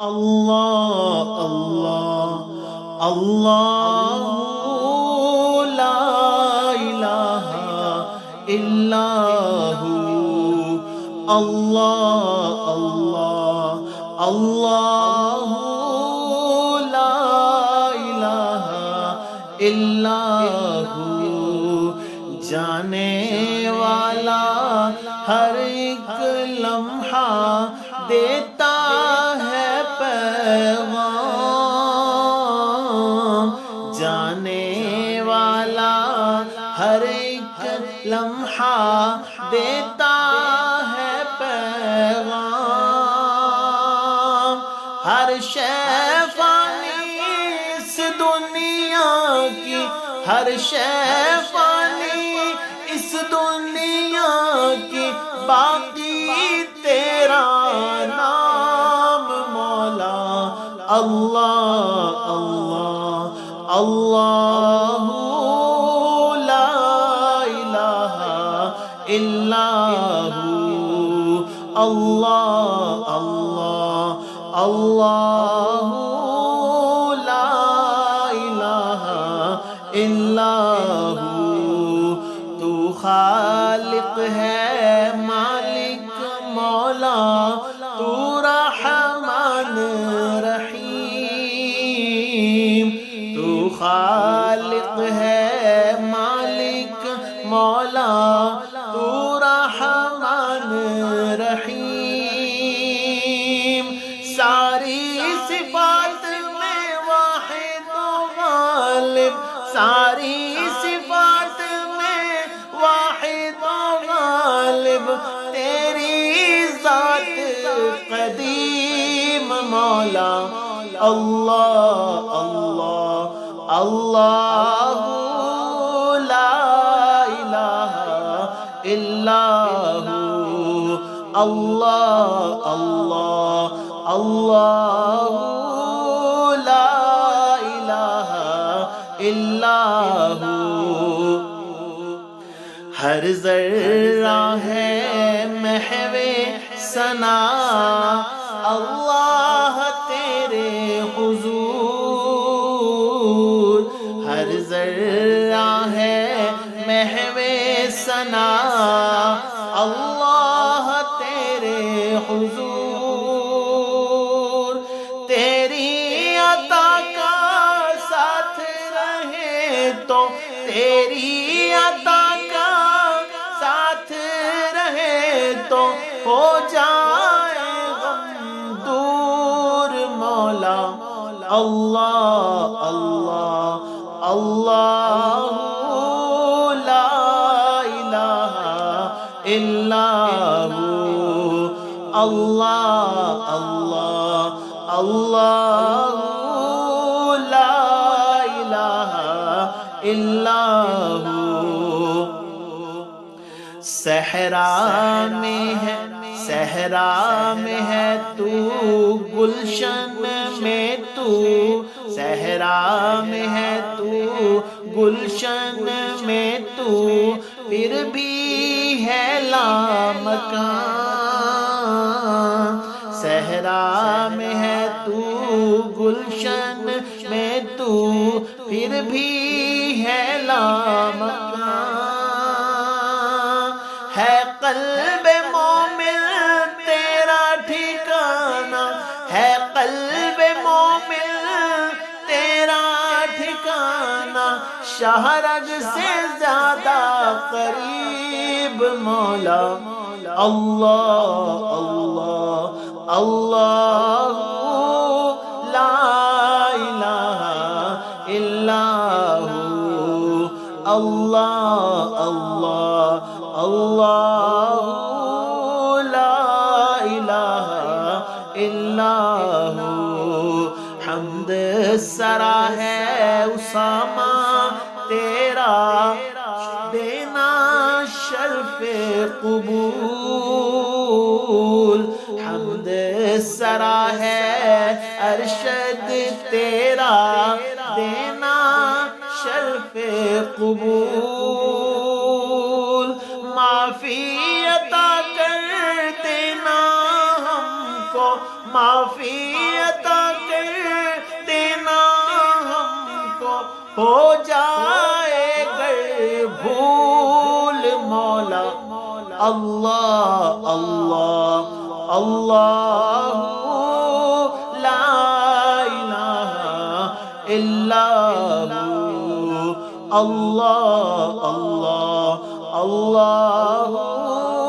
اللہ اللہ اللہ لا الہ الا ہو، اللہ اللہ اللہ لا الہ الا ہو، جانے والا ہر ایک لمحہ دیتا ہے پیغام، جانے والا ہر ایک لمحہ دیتا ہے پیغام، ہر شے فانی اس دنیا کی، ہر شے فانی اس دنیا کی، باقی تیرا نام مولا اللہ اللہ اللہ لا الہ الا ہو، اللہ اللہ اللہ لا الہ الا ہو، تو خالق ہے مالک مولا، تو رحمان رحیم، تو خالق ہے مالک مولا، تو رحمان رحیم، ساری صفات میں واحد و غالب، ساری صفات میں واحد و غالب، تیری ذات قدیم مولا اللہ اللہ اللہ لا الہ الا ہو، اللہ اللہ اللہ لا الہ الا ہو، ہر ذرہ ہے محو ثنا اللہ تیرے حضور، ہر ذرہ ہے محو ثنا اللہ تیرے حضور، تیری عطا کا ساتھ رہے تو، تیری عطا کا ساتھ رہے تو، ہو جائے غم دور مولا اللہ اللہ اللہ لا الہ الا ہو، اللہ اللہ اللہ لا الہ الا ہو، صحرا میں ہے صحرا میں ہے تو، گلشن میں تو، صحرا میں ہے تو، گلشن میں تو، پھر بھی ہے لامکان، صحرا میں ہے تو، گلشن میں تو، پھر بھی ہے لامکان، ہے قلب مومن تیرا ٹھکانہ، ہے قلب مومن تیرا ٹھکانہ، شہرگ سے زیادہ قریب مولا اللہ اللہ اللہ لا الہ الا ہو، اللہ اللہ اللہ لا الہ الا ہو، حمد سرا ہے اسامہ تیرا، دینا شرف قبول، حمد سرا ہے ارشد تیرا، دینا شرف قبول، معافی عطا کر دینا ہم کو، معافی معافی عطا کر دینا ہم کو، ہو جائے گر بھول مولا۔ اللہ اللہ اللہ لا الہ الا ہو، اللہ اللہ اللہ